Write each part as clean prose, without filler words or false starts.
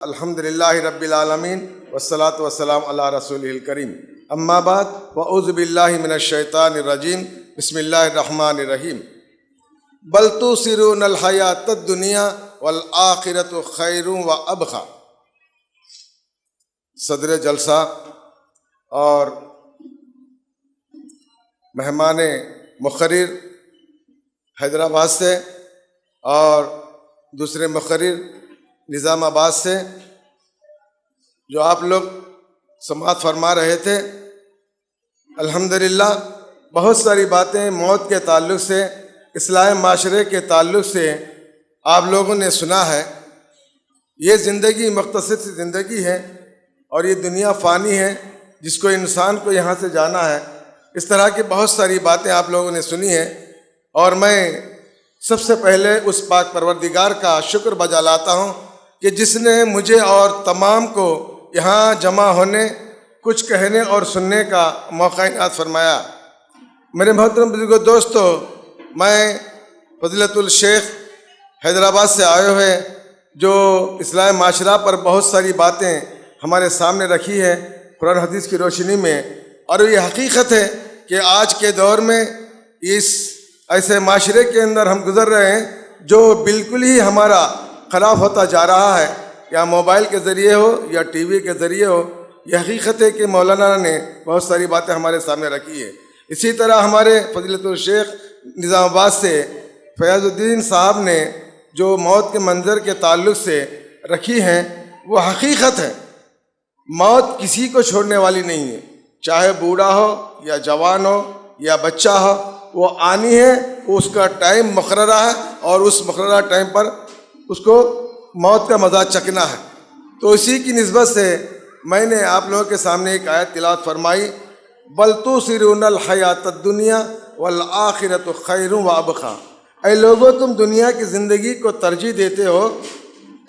الحمدللہ رب العالمین والصلاة والسلام علی رسولہ الکریم، اما بعد فاعوذ باللہ من الشیطان الرجیم، بسم اللہ الرحمن الرحیم۔ بل تؤثرون الحیاۃ الدنیا والآخرۃ خیر وابقی۔ صدر جلسہ اور مہمان مقرر حیدرآباد سے اور دوسرے مقرر نظام آباد سے جو آپ لوگ سماعت فرما رہے تھے، الحمدللہ بہت ساری باتیں موت کے تعلق سے، اصلاح معاشرے کے تعلق سے آپ لوگوں نے سنا ہے۔ یہ زندگی مختصر سی زندگی ہے اور یہ دنیا فانی ہے جس کو انسان کو یہاں سے جانا ہے۔ اس طرح کی بہت ساری باتیں آپ لوگوں نے سنی ہیں، اور میں سب سے پہلے اس پاک پروردگار کا شکر بجا لاتا ہوں کہ جس نے مجھے اور تمام کو یہاں جمع ہونے، کچھ کہنے اور سننے کا موقع عنایت فرمایا۔ میرے محترم بزرگوں، دوستو، میں فضیلت الشیخ حیدرآباد سے آئے ہوئے جو اصلاح معاشرہ پر بہت ساری باتیں ہمارے سامنے رکھی ہے قرآن حدیث کی روشنی میں، اور یہ حقیقت ہے کہ آج کے دور میں اس ایسے معاشرے کے اندر ہم گزر رہے ہیں جو بالکل ہی ہمارا خراب ہوتا جا رہا ہے، یا موبائل کے ذریعے ہو یا ٹی وی کے ذریعے ہو۔ یہ حقیقت ہے کہ مولانا نے بہت ساری باتیں ہمارے سامنے رکھی ہے۔ اسی طرح ہمارے فضیلت الشیخ نظام آباد سے فیاض الدین صاحب نے جو موت کے منظر کے تعلق سے رکھی ہیں، وہ حقیقت ہے۔ موت کسی کو چھوڑنے والی نہیں ہے، چاہے بوڑھا ہو یا جوان ہو یا بچہ ہو، وہ آنی ہے، وہ اس کا ٹائم مقررہ ہے، اور اس مقررہ ٹائم پر اس کو موت کا مزہ چکنا ہے۔ تو اسی کی نسبت سے میں نے آپ لوگوں کے سامنے ایک آیت تلاوت فرمائی، بل تؤثرون الحیاۃ الدنیا والآخرۃ خیر وابقی۔ اے لوگو، تم دنیا کی زندگی کو ترجیح دیتے ہو،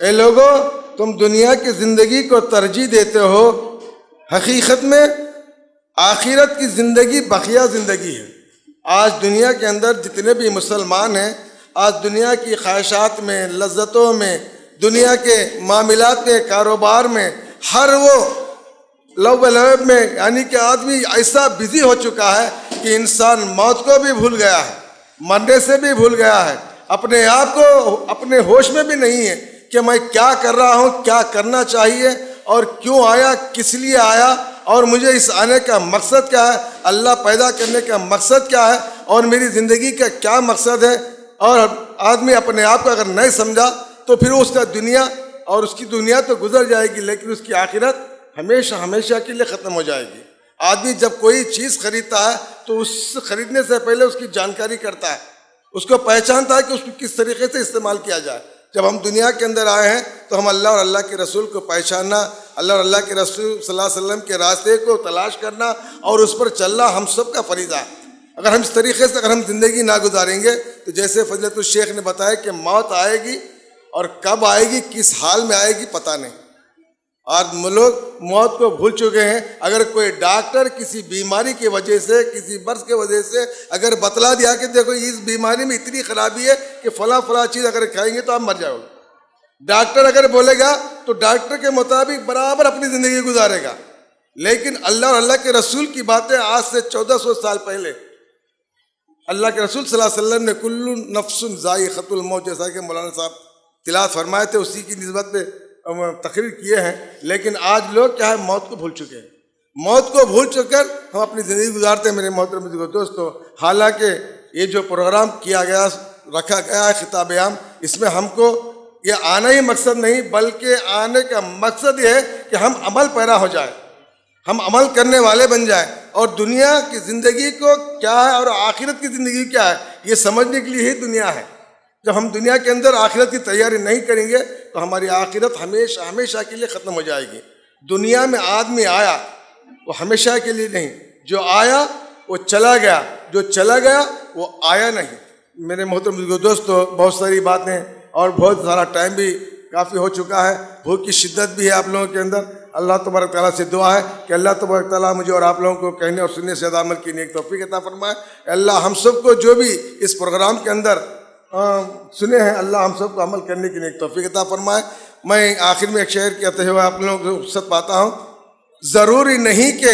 اے لوگو تم دنیا کی زندگی کو ترجیح دیتے ہو، حقیقت میں آخرت کی زندگی بقیہ زندگی ہے۔ آج دنیا کے اندر جتنے بھی مسلمان ہیں، آج دنیا کی خواہشات میں، لذتوں میں، دنیا کے معاملات میں، کاروبار میں، ہر وہ لو لعب میں، یعنی کہ آدمی ایسا بزی ہو چکا ہے کہ انسان موت کو بھی بھول گیا ہے، مرنے سے بھی بھول گیا ہے، اپنے آپ کو اپنے ہوش میں بھی نہیں ہے کہ میں کیا کر رہا ہوں، کیا کرنا چاہیے، اور کیوں آیا، کس لیے آیا، اور مجھے اس آنے کا مقصد کیا ہے، اللہ پیدا کرنے کا مقصد کیا ہے، اور میری زندگی کا کیا مقصد ہے۔ اور آدمی اپنے آپ کو اگر نہیں سمجھا تو پھر اس کا دنیا اور اس کی دنیا تو گزر جائے گی، لیکن اس کی آخرت ہمیشہ ہمیشہ کے لیے ختم ہو جائے گی۔ آدمی جب کوئی چیز خریدتا ہے تو اس خریدنے سے پہلے اس کی جانکاری کرتا ہے، اس کو پہچانتا ہے کہ اس کو کس طریقے سے استعمال کیا جائے۔ جب ہم دنیا کے اندر آئے ہیں تو ہم اللہ اور اللہ کے رسول کو پہچاننا، اللہ اور اللہ کے رسول صلی اللہ علیہ وسلم کے راستے کو تلاش کرنا اور اس پر چلنا ہم سب کا فریضہ ہے۔ اگر ہم اس طریقے سے اگر ہم زندگی نہ گزاریں گے تو جیسے فضیلت الشیخ نے بتایا کہ موت آئے گی، اور کب آئے گی، کس حال میں آئے گی، پتہ نہیں۔ آج لوگ موت کو بھول چکے ہیں۔ اگر کوئی ڈاکٹر کسی بیماری کی وجہ سے، کسی مرض کی وجہ سے اگر بتلا دیا کہ دیکھو اس بیماری میں اتنی خرابی ہے کہ فلاں فلاں چیز اگر کھائیں گے تو آپ مر جاؤ گے، ڈاکٹر اگر بولے گا تو ڈاکٹر کے مطابق برابر اپنی زندگی گزارے گا۔ لیکن اللہ اور اللہ کے رسول کی باتیں آج سے 1400 سال پہلے اللہ کے رسول صلی اللہ علیہ وسلم نے کل نفس ذائقۃ الموت، جیسا کہ مولانا صاحب تلاوت فرمائے تھے، اسی کی نسبت پہ تقریر کیے ہیں۔ لیکن آج لوگ کیا ہے، موت کو بھول چکے ہیں۔ موت کو بھول چک کر ہم اپنی زندگی گزارتے ہیں۔ میرے محترم دوستو، حالانکہ یہ جو پروگرام کیا گیا، رکھا گیا ہے خطاب عام، اس میں ہم کو یہ آنا ہی مقصد نہیں، بلکہ آنے کا مقصد یہ ہے کہ ہم عمل پیرا ہو جائے، ہم عمل کرنے والے بن جائیں، اور دنیا کی زندگی کو کیا ہے اور آخرت کی زندگی کیا ہے یہ سمجھنے کے لیے ہی دنیا ہے۔ جب ہم دنیا کے اندر آخرت کی تیاری نہیں کریں گے تو ہماری آخرت ہمیشہ ہمیشہ کے لیے ختم ہو جائے گی۔ دنیا میں آدمی آیا وہ ہمیشہ کے لیے نہیں، جو آیا وہ چلا گیا، جو چلا گیا وہ آیا نہیں۔ میرے محترم دوستو، بہت ساری باتیں اور بہت سارا ٹائم بھی کافی ہو چکا ہے، بھوک کی شدت بھی ہے آپ لوگوں کے اندر۔ اللہ تبارک تعالیٰ سے دعا ہے کہ اللہ تبارک تعالیٰ مجھے اور آپ لوگوں کو کہنے اور سننے سے زیادہ عمل کی نیک توفیق عطا فرمائے۔ اللہ ہم سب کو جو بھی اس پروگرام کے اندر سنے ہیں، اللہ ہم سب کو عمل کرنے کی نیک توفیق عطا فرمائے۔ میں آخر میں ایک شعر کہتے ہوئے آپ لوگوں کو رخصت پاتا ہوں. ضروری نہیں کہ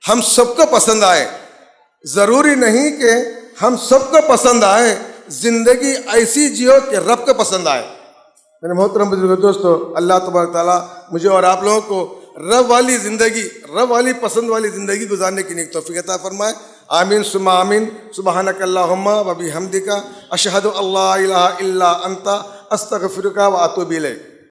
ہم سب کو پسند آئے، ضروری نہیں کہ ہم سب کو پسند آئے، زندگی ایسی جیو کہ رب کو پسند آئے. میرے محترم بزرگ دوستو، اللہ تبارک تعالیٰ مجھے اور آپ لوگوں کو رب والی زندگی، رب والی پسند والی زندگی گزارنے کی نیک توفیق عطا فرمائے. آمین ثم آمین. سبحانک اللہم و بحمدک، اشہد ان لا الہ الا انت، استغفرک و اتوب الیک.